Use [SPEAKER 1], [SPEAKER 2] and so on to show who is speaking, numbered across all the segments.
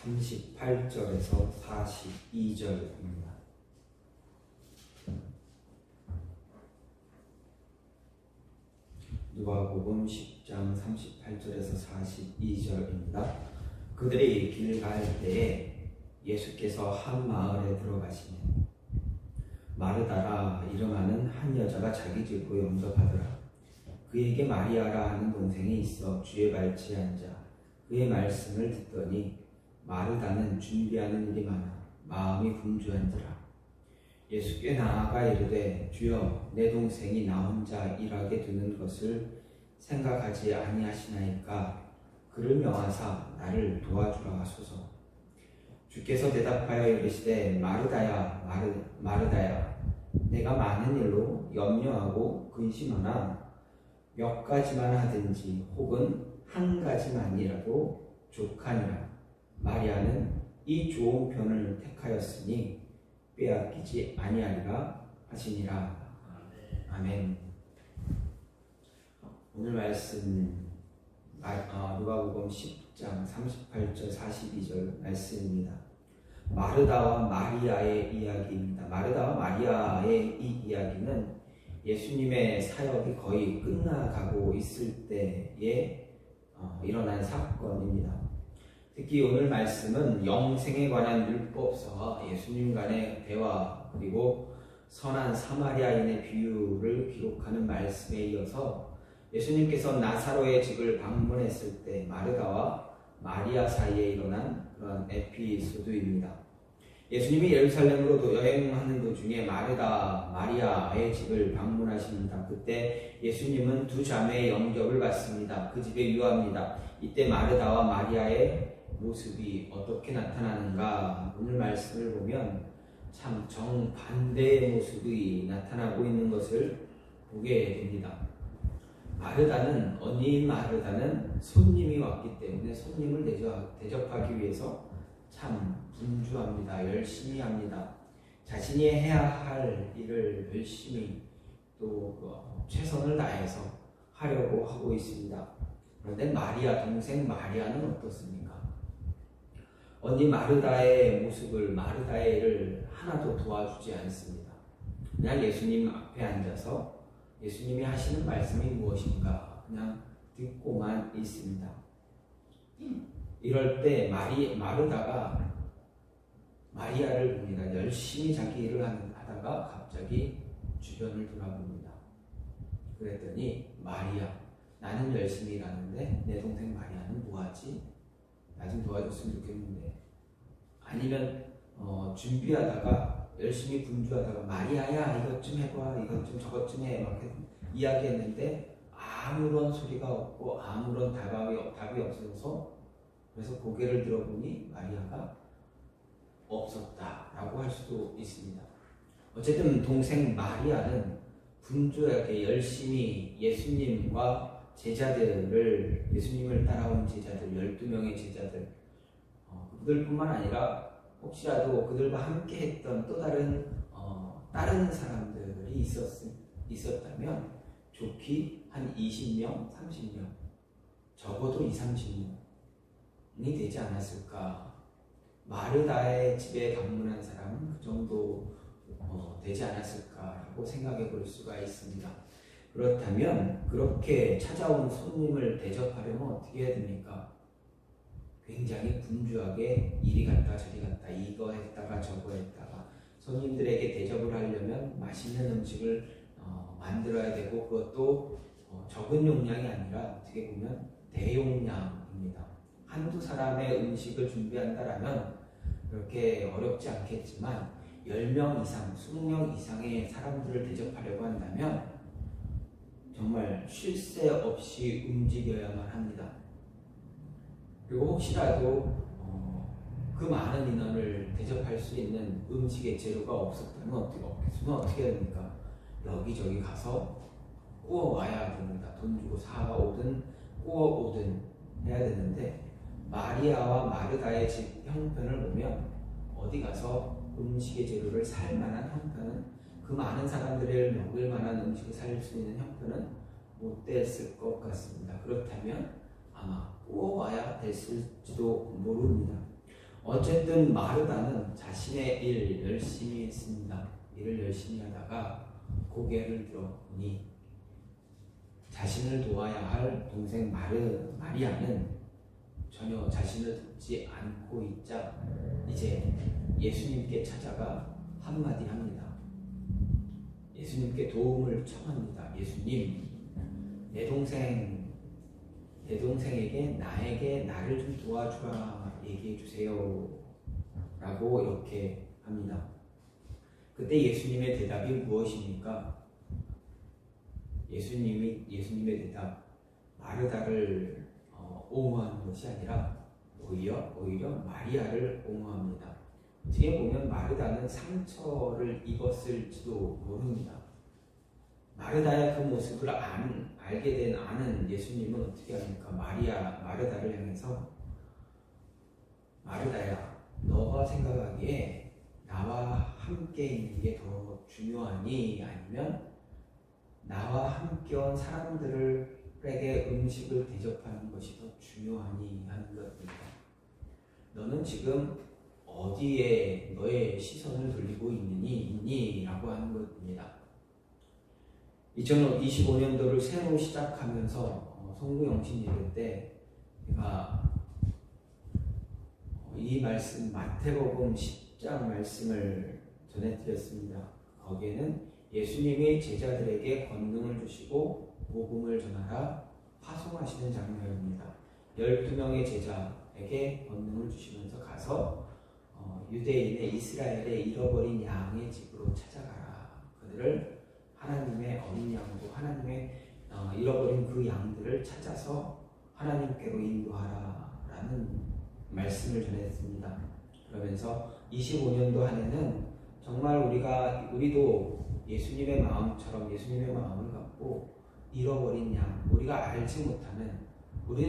[SPEAKER 1] 38절에서 42절입니다. 누가복음 10장 38절에서 42절입니다. 그들이 길 갈 때에 예수께서 한 마을에 들어가시니 마르다라 이름하는 한 여자가 자기 집으로 영접하더라. 그에게 마리아라 하는 동생이 있어 주의 발치에 앉아 그의 말씀을 듣더니 마르다는 준비하는 일이 많아 마음이 분주한지라. 예수께 나아가 이르되 주여 내 동생이 나 혼자 일하게 두는 것을 생각하지 아니하시나이까 그를 명하사 나를 도와주라 하소서. 주께서 대답하여 이르시되 마르다야 마르다야 내가 많은 일로 염려하고 근심하나 몇 가지만 하든지 혹은 한 가지만이라도 족하니라. 마리아는 이 좋은 편을 택하였으니 빼앗기지 아니하리라 하시니라. 아멘. 오늘 말씀 누가복음 10장 38절 42절 말씀입니다. 마르다와 마리아의 이야기입니다. 마르다와 마리아의 이 이야기는 예수님의 사역이 거의 끝나가고 있을 때에 일어난 사건입니다. 특히 오늘 말씀은 영생에 관한 율법서와 예수님 간의 대화 그리고 선한 사마리아인의 비유를 기록하는 말씀에 이어서 예수님께서 나사로의 집을 방문했을 때 마르다와 마리아 사이에 일어난 그런 에피소드입니다. 예수님이 예루살렘으로 여행하는 도중에 마리아의 집을 방문하십니다. 그때 예수님은 두 자매의 영접을 받습니다. 그 집에 유합니다. 이때 마르다와 마리아의 모습이 어떻게 나타나는가? 오늘 말씀을 보면 참 정반대의 모습이 나타나고 있는 것을 보게 됩니다. 언니 마르다는 손님이 왔기 때문에 손님을 대접하기 위해서 참 분주합니다. 열심히 합니다. 자신이 해야 할 일을 열심히 또 최선을 다해서 하려고 하고 있습니다. 그런데 동생 마리아는 어떻습니까? 언니 마르다의 모습을, 마르다의 일을 하나도 도와주지 않습니다. 그냥 예수님 앞에 앉아서 예수님이 하시는 말씀이 무엇인가 그냥 듣고만 있습니다. 이럴 때 마르다가 마리아를 봅니다. 열심히 자기 일을 하다가 갑자기 주변을 돌아봅니다. 그랬더니 마리아, 나는 열심히 일하는데 내 동생 마리아는 뭐하지? 나 좀 도와줬으면 좋겠는데. 아니면 준비하다가 열심히 분주하다가 마리아야 이것 좀 해봐, 이것 좀 저것 좀 해 막 이야기했는데 아무런 소리가 없고 아무런 답이 없어서 그래서 고개를 들어보니 마리아가 없었다라고 할 수도 있습니다. 어쨌든 동생 마리아는 분주하게 열심히 예수님을 따라온 제자들 12명의 제자들 그들뿐만 아니라 혹시라도 그들과 함께 했던 또 다른 사람들이 있었다면 좋기 한 20명, 30명 적어도 2-30명이 되지 않았을까. 마르다의 집에 방문한 사람은 그 정도 되지 않았을까라고 생각해 볼 수가 있습니다. 그렇다면 그렇게 찾아온 손님을 대접하려면 어떻게 해야 됩니까? 굉장히 분주하게 이리 갔다 저리 갔다 이거 했다가 저거 했다가 손님들에게 대접을 하려면 맛있는 음식을 만들어야 되고 그것도 적은 용량이 아니라 어떻게 보면 대용량입니다. 한두 사람의 음식을 준비한다라면 그렇게 어렵지 않겠지만 10명 이상, 20명 이상의 사람들을 대접하려고 한다면 정말 쉴 새 없이 움직여야만 합니다. 그리고 혹시라도 그 많은 인원을 대접할 수 있는 음식의 재료가 없으면 어떻게 해야 됩니까? 여기저기 가서 구워와야 됩니다. 돈 주고 사오든 구워오든 해야 되는데 마리아와 마르다의 집 형편을 보면 어디 가서 음식의 재료를 살 만한 형편은 그 많은 사람들을 먹을 만한 음식을 살 수 있는 형편은 못 됐을 것 같습니다. 그렇다면 아마 구워와야 됐을지도 모릅니다. 어쨌든 마르다는 자신의 일 열심히 했습니다. 일을 열심히 하다가 고개를 들어보니 자신을 도와야 할 동생 마리아는 전혀 자신을 돕지 않고 있자 이제 예수님께 찾아가 한마디 합니다. 예수님께 도움을 청합니다. 예수님, 내 동생에게 나를 좀 도와주라 얘기해 주세요 라고 이렇게 합니다. 그때 예수님의 대답이 무엇입니까? 예수님의 대답, 마르다를 옹호하는 것이 아니라 오히려 마리아를 옹호합니다. 어떻게 보면 마르다는 상처를 입었을지도 모릅니다. 마르다의 그 모습을 아는 예수님은 어떻게 합니까? 마르다를 향해서 마르다야, 너가 생각하기에 나와 함께 있는 게 더 중요하니? 아니면 나와 함께 온 사람들에게 음식을 대접하는 것이 더 중요하니? 하는 것입니다. 너는 지금 어디에 너의 시선을 돌리고 있니? 라고 하는 것입니다. 2025년도를 새로 시작하면서 송구영신 예배 때 제가 이 말씀 마태복음 10장 말씀을 전해드렸습니다. 거기에는 예수님이 제자들에게 권능을 주시고 복음을 전하라 파송하시는 장면입니다. 12명의 제자에게 권능을 주시면서 가서 유대인의 이스라엘의 잃어버린 양의 집으로 찾아가라. 그들을 하나님의 어린 양으로 하나님의 잃어버린 그 양들을 찾아서 하나님께로 인도하라 라는 말씀을 전했습니다. 그러면서 25년도 한 해는 정말 우리도 예수님의 마음처럼 예수님의 마음을 갖고 잃어버린 양, 우리는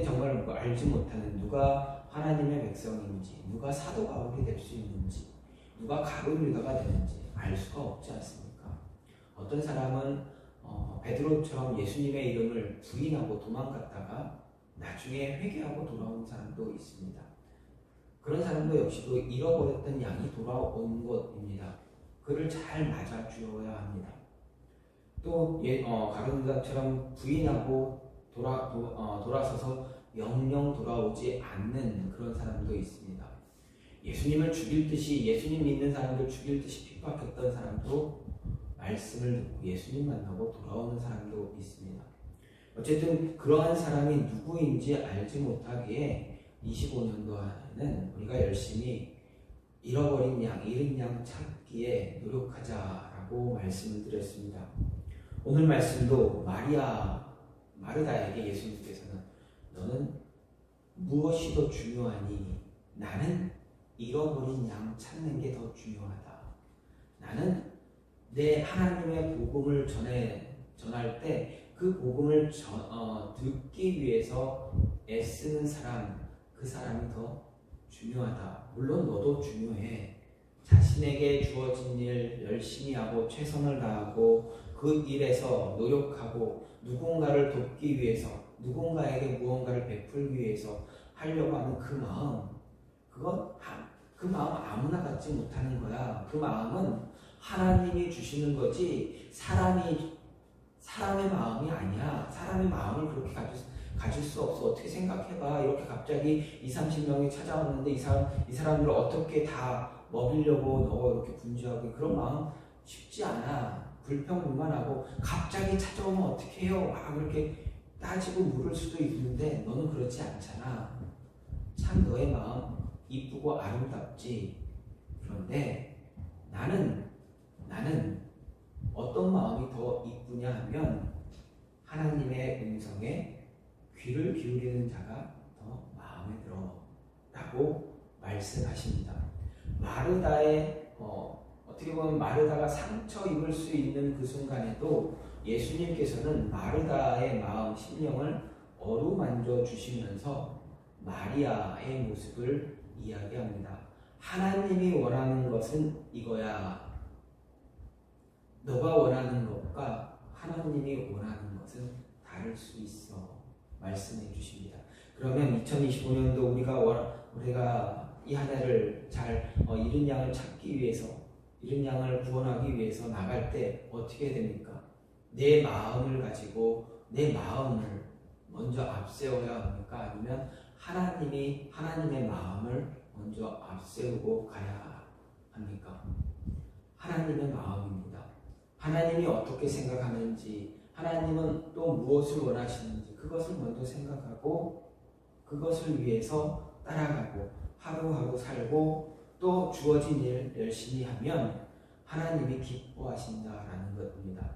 [SPEAKER 1] 정말 알지 못하는 누가 하나님의 백성인지, 누가 사도 바울이 될 수 있는지, 누가 가룟 유다가 되는지 알 수가 없지 않습니까? 어떤 사람은 베드로처럼 예수님의 이름을 부인하고 도망갔다가 나중에 회개하고 돌아온 사람도 있습니다. 그런 사람도 역시도 잃어버렸던 양이 돌아온 것입니다. 그를 잘 맞아 주어야 합니다. 또 가룟 유다처럼 부인하고 돌아서서 영영 돌아오지 않는 그런 사람도 있습니다. 예수님을 죽일 듯이, 예수님 믿는 사람들 죽일 듯이 핍박했던 사람도 말씀을 듣고 예수님 만나고 돌아오는 사람도 있습니다. 어쨌든 그러한 사람이 누구인지 알지 못하기에 25년도에는 우리가 열심히 잃은 양 찾기에 노력하자라고 말씀을 드렸습니다. 오늘 말씀도 마르다에게 예수님께서는 너는 무엇이 더 중요하니? 나는 잃어버린 양 찾는 게 더 중요하다. 나는 내 하나님의 복음을 전할 때 그 복음을 듣기 위해서 애쓰는 그 사람이 더 중요하다. 물론 너도 중요해. 자신에게 주어진 일 열심히 하고 최선을 다하고 그 일에서 노력하고 누군가를 돕기 위해서, 누군가에게 무언가를 베풀기 위해서 하려고 하는 그 마음, 그 마음 아무나 갖지 못하는 거야. 그 마음은 하나님이 주시는 거지 사람의 마음이 아니야. 사람의 마음을 그렇게 가질 수 없어. 어떻게 생각해봐. 이렇게 갑자기 20-30명이 찾아왔는데 이 사람들을 어떻게 다 먹이려고 너 이렇게 분주하고, 그런 마음 쉽지 않아. 불평불만하고 갑자기 찾아오면 어떻게 해요? 막 그렇게 따지고 물을 수도 있는데 너는 그렇지 않잖아. 참 너의 마음 이쁘고 아름답지. 그런데 나는 어떤 마음이 더 이쁘냐 하면 하나님의 음성에 귀를 기울이는 자가 더 마음에 들어 라고 말씀하십니다. 어떻게 보면 마르다가 상처 입을 수 있는 그 순간에도 예수님께서는 마르다의 마음, 심령을 어루만져 주시면서 마리아의 모습을 이야기합니다. 하나님이 원하는 것은 이거야. 너가 원하는 것과 하나님이 원하는 것은 다를 수 있어. 말씀해 주십니다. 그러면 2025년도 우리가 이 한 해를 잘 잃은 양을 찾기 위해서, 잃은 양을 구원하기 위해서 나갈 때 어떻게 해야 됩니까? 내 마음을 가지고 내 마음을 먼저 앞세워야 합니까? 아니면 하나님의 마음을 먼저 앞세우고 가야 합니까? 하나님의 마음입니다. 하나님이 어떻게 생각하는지, 하나님은 또 무엇을 원하시는지 그것을 먼저 생각하고 그것을 위해서 따라가고 하루하루 살고 또 주어진 일 열심히 하면 하나님이 기뻐하신다라는 것입니다.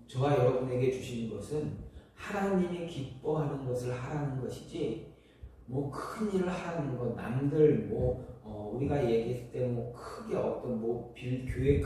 [SPEAKER 1] 저와 여러분에게 주신 것은 하나님이 기뻐하는 것을 하라는 것이지 뭐 큰 일을 하라는 것, 남들 우리가 얘기했을 때 크게 어떤 교회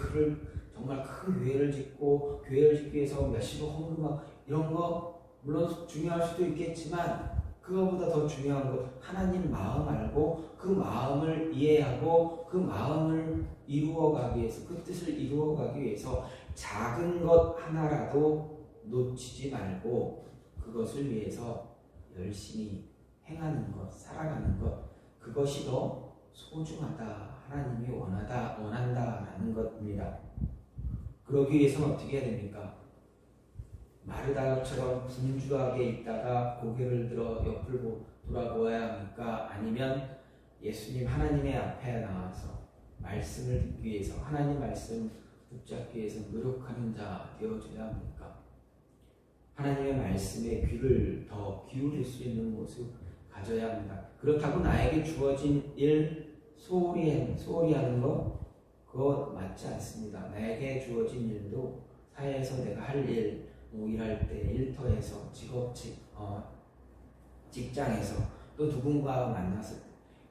[SPEAKER 1] 정말 큰 교회를 짓고 교회를 짓기 위해서 몇십억 헌금하고 이런 거 물론 중요할 수도 있겠지만 그거보다 더 중요한 것, 하나님 마음 알고 그 마음을 이해하고 그 마음을 이루어가기 위해서, 그 뜻을 이루어가기 위해서 작은 것 하나라도 놓치지 말고 그것을 위해서 열심히 행하는 것, 살아가는 것, 그것이 더 소중하다, 하나님이 원한다라는 것입니다. 그러기 위해서는 어떻게 해야 됩니까? 마르다처럼 분주하게 있다가 고개를 들어 옆을 돌아보아야 합니까? 아니면 예수님 하나님의 앞에 나와서 말씀을 듣기 위해서, 하나님 말씀 붙잡기 위해서 노력하는 자 되어줘야 합니까? 하나님의 말씀에 귀를 더 기울일 수 있는 모습 가져야 합니다. 그렇다고 나에게 주어진 일 소홀히 하는 거 그거 맞지 않습니다. 나에게 주어진 일도 사회에서 내가 할 일, 일할 때 일터에서 직장에서 또 누군가와 만났을 때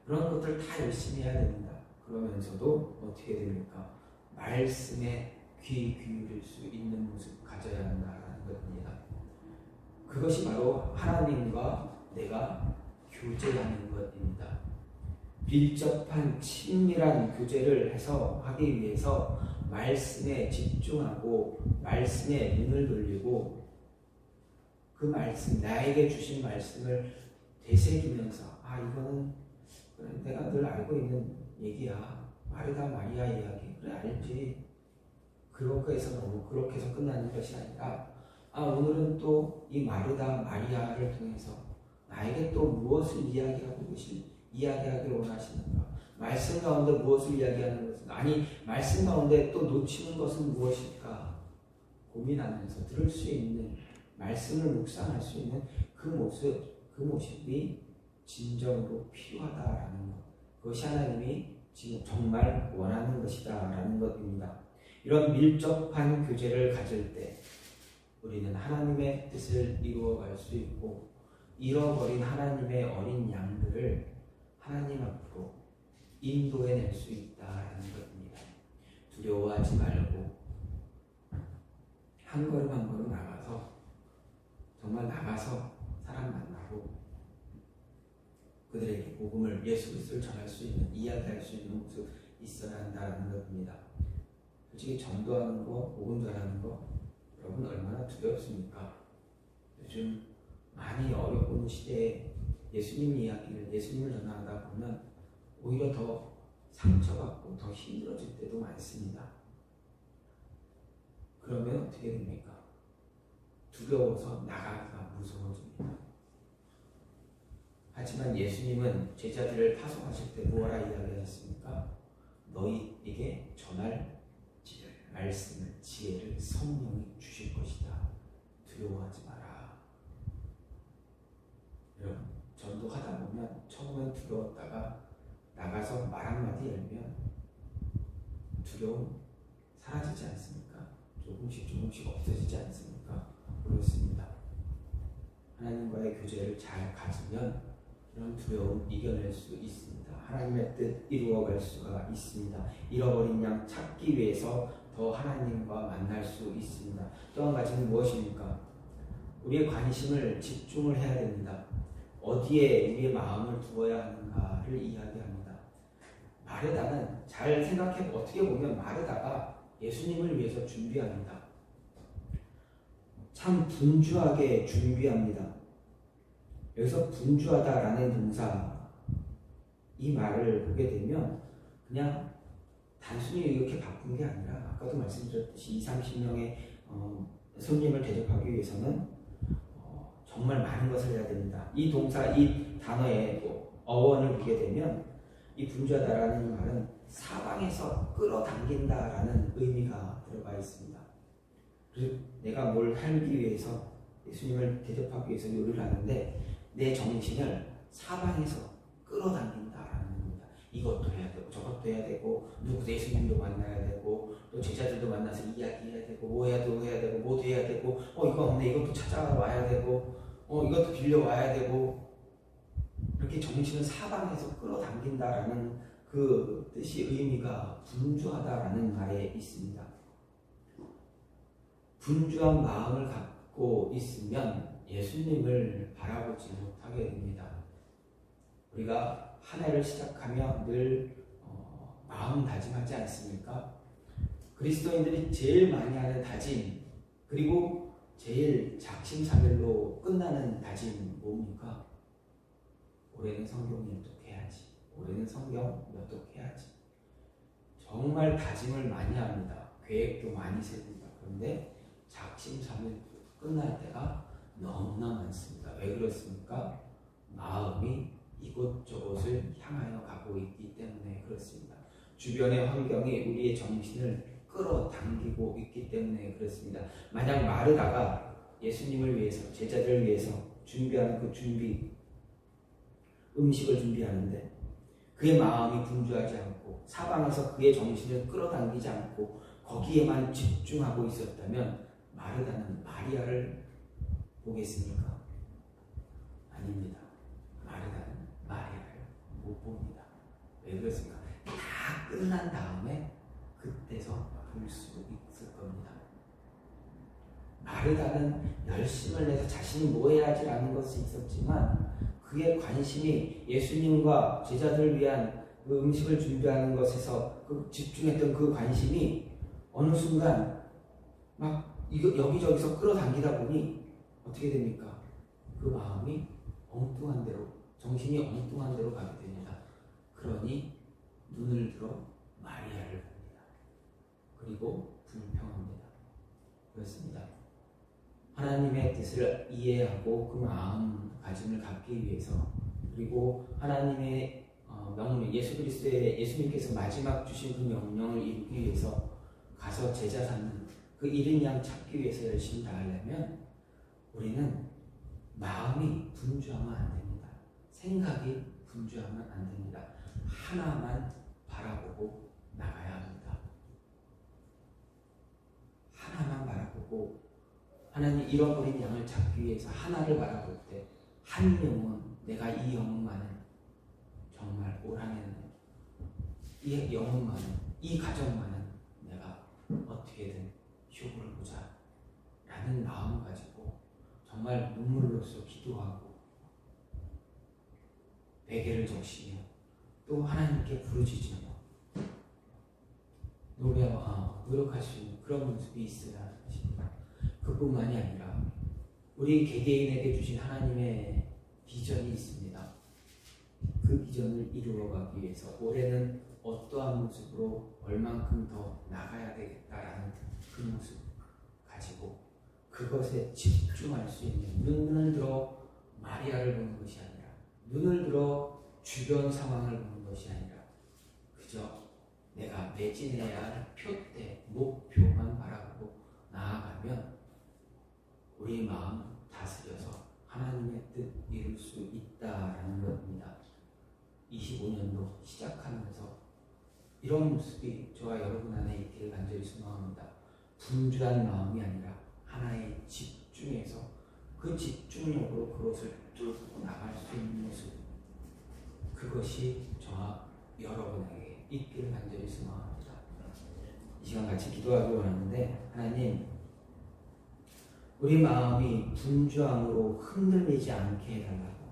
[SPEAKER 1] 그런 것들 다 열심히 해야 됩니다. 그러면서도 어떻게 됩니까? 말씀에 귀 기울일 수 있는 모습 가져야 한다는 것입니다. 그것이 바로 하나님과 내가 교제하는 것입니다. 밀접한 친밀한 교제를 해서 하기 위해서 말씀에 집중하고 말씀에 눈을 돌리고 그 말씀, 나에게 주신 말씀을 되새기면서 이거는 내가 늘 알고 있는 얘기야. 마르다 마리아 이야기. 그래 알지. 그렇게 해서 끝나는 것이 아니라 오늘은 또 이 마르다 마리아를 통해서 나에게 또 무엇을 이야기하기를 원하시는가? 말씀 가운데 무엇을 이야기하는 것은 말씀 가운데 또 놓치는 것은 무엇일까? 고민하면서 들을 수 있는 말씀을 묵상할 수 있는 그 모습이 진정으로 필요하다라는 것. 그것이 하나님이 지금 정말 원하는 것이다라는 것입니다. 이런 밀접한 교제를 가질 때 우리는 하나님의 뜻을 이루어갈 수 있고 잃어버린 하나님의 어린 양들을 하나님 앞으로 인도해낼 수 있다라는 것입니다. 두려워하지 말고 한 걸음 한 걸음 정말 나가서 사람 만나고 그들에게 복음을, 예수 그리스도를 전할 수 있는, 이야기할 수 있는 모습 있어야 한다는 것입니다. 솔직히 전도하는 거, 복음 전하는 거 여러분 얼마나 두렵습니까? 요즘 많이 어렵은 시대에 예수님 이야기를, 예수님을 전하다 보면 오히려 더 상처받고 더 힘들어질 때도 많습니다. 그러면 어떻게 됩니까? 두려워서 나가기가 무서워집니다. 하지만 예수님은 제자들을 파송하실 때 뭐라 이야기하셨습니까? 너희에게 전할 말씀을, 지혜를 성령이 주실 것이다. 두려워하지 마라. 여러분, 전도하다 보면 처음엔 두려웠다가 나가서 말 한마디 열면 두려움 사라지지 않습니까? 조금씩 없어지지 않습니까? 그렇습니다. 하나님과의 교제를 잘 가지면 이런 두려움 이겨낼 수 있습니다. 하나님의 뜻 이루어갈 수가 있습니다. 잃어버린 양 찾기 위해서 더 하나님과 만날 수 있습니다. 또 한 가지는 무엇입니까? 우리의 관심을 집중을 해야 됩니다. 어디에 우리의 마음을 두어야 하는가를 이야기합니다. 마르다는 잘 생각해 어떻게 보면 마르다가 예수님을 위해서 준비합니다. 참 분주하게 준비합니다. 여기서 분주하다라는 동사 이 말을 보게 되면 그냥 단순히 이렇게 바꾼 게 아니라 아까도 말씀드렸듯이 20-30명의 손님을 대접하기 위해서는 정말 많은 것을 해야 됩니다. 이 동사, 이 단어의 어원을 보게 되면 이 분주하다라는 말은 사방에서 끌어당긴다라는 의미가 들어가 있습니다. 그래서 내가 뭘 하기 위해서 예수님을 대접하기 위해서 요리를 하는데 내 정신을 사방에서 끌어당긴다라는 겁니다. 이것도 해야 되고 저것도 해야 되고 누구 예수님도 만나야 되고 또 제자들도 만나서 이야기해야 되고 뭐 해야 되고 뭐도 해야 되고 이거 없네 이것도 찾아와야 되고 이것도 빌려와야 되고 이렇게 정신을 사방에서 끌어당긴다라는 그 뜻이 의미가 분주하다라는 말에 있습니다. 분주한 마음을 갖고 있으면 예수님을 바라보지 못하게 됩니다. 우리가 한 해를 시작하며 늘 마음 다짐하지 않습니까? 그리스도인들이 제일 많이 하는 다짐 그리고 제일 작심삼일로 끝나는 다짐 뭡니까? 올해는 성경 연독해야지. 올해는 성경 연독해야지. 정말 다짐을 많이 합니다. 계획도 많이 세웁니다. 그런데 작심삼일 끝날 때가 너무나 많습니다. 왜 그렇습니까? 마음이 이곳저곳을 향하여 가고 있기 때문에 그렇습니다. 주변의 환경이 우리의 정신을 끌어당기고 있기 때문에 그렇습니다. 만약 마르다가 예수님을 위해서 제자들을 위해서 준비하는 그 음식을 준비하는데 그의 마음이 분주하지 않고 사방에서 그의 정신을 끌어당기지 않고 거기에만 집중하고 있었다면 마르다는 마리아를 보겠습니까? 아닙니다. 마르다는 마리아를 못 봅니다. 왜 그렇습니까? 다 끝난 다음에 그때서 볼 수 있을 겁니다. 마르다는 열심을 내서 자신이 뭐 해야지라는 것이 있었지만 그의 관심이 예수님과 제자들을 위한 그 음식을 준비하는 것에서 집중했던 그 관심이 어느 순간 막 여기저기서 끌어당기다 보니 어떻게 됩니까? 그 마음이 엉뚱한 데로, 정신이 엉뚱한 데로 가게 됩니다. 그러니 눈을 들어 마리아를 봅니다. 그리고 불평합니다. 그렇습니다. 하나님의 뜻을 이해하고 그 마음가짐을 갖기 위해서 그리고 하나님의 명령, 예수님께서 마지막 주신 그 명령을 이루기 위해서 가서 제자 삼는 그 잃은 양 찾기 위해서 열심히 다하려면 우리는 마음이 분주하면 안 됩니다. 생각이 분주하면 안 됩니다. 하나만 바라보고 나가야 합니다. 하나만 바라보고 하나님 잃어버린 양을 찾기 위해서 하나를 바라볼 때 한 영혼, 내가 이 영혼만은 정말 올 한해는 이 영혼만은, 이 가정만은 내가 어떻게든 휴고를 보자 라는 마음 가지고 정말 눈물로써 기도하고 베개를 적시며 또 하나님께 부르짖으며 노력할 수 있는 그런 모습이 있어야 하십니다. 그뿐만이 아니라 우리 개개인에게 주신 하나님의 비전이 있습니다. 그 비전을 이루어가기 위해서 올해는 어떠한 모습으로 얼만큼 더 나가야 되겠다라는 그 모습 가지고 그것에 집중할 수 있는 눈을 들어 마리아를 보는 것이 아니라 눈을 들어 주변 상황을 보는 것이 아니라 그저 내가 매진해야 할 표대, 목표만 바라보고 나아가면 우리 마음 다스려서 하나님의 뜻 이룰 수 있다라는 겁니다. 25년도 시작하면서 이런 모습이 저와 여러분 안에 있기를 간절히 소망합니다. 분주한 마음이 아니라 하나에 집중해서 그 집중력으로 그것을 뚫고 나갈 수 있는 모습, 그것이 저와 여러분에게 있기를 간절히 소망합니다. 이 시간 같이 기도하기 원하는데 하나님, 우리 마음이 분주함으로 흔들리지 않게 해달라고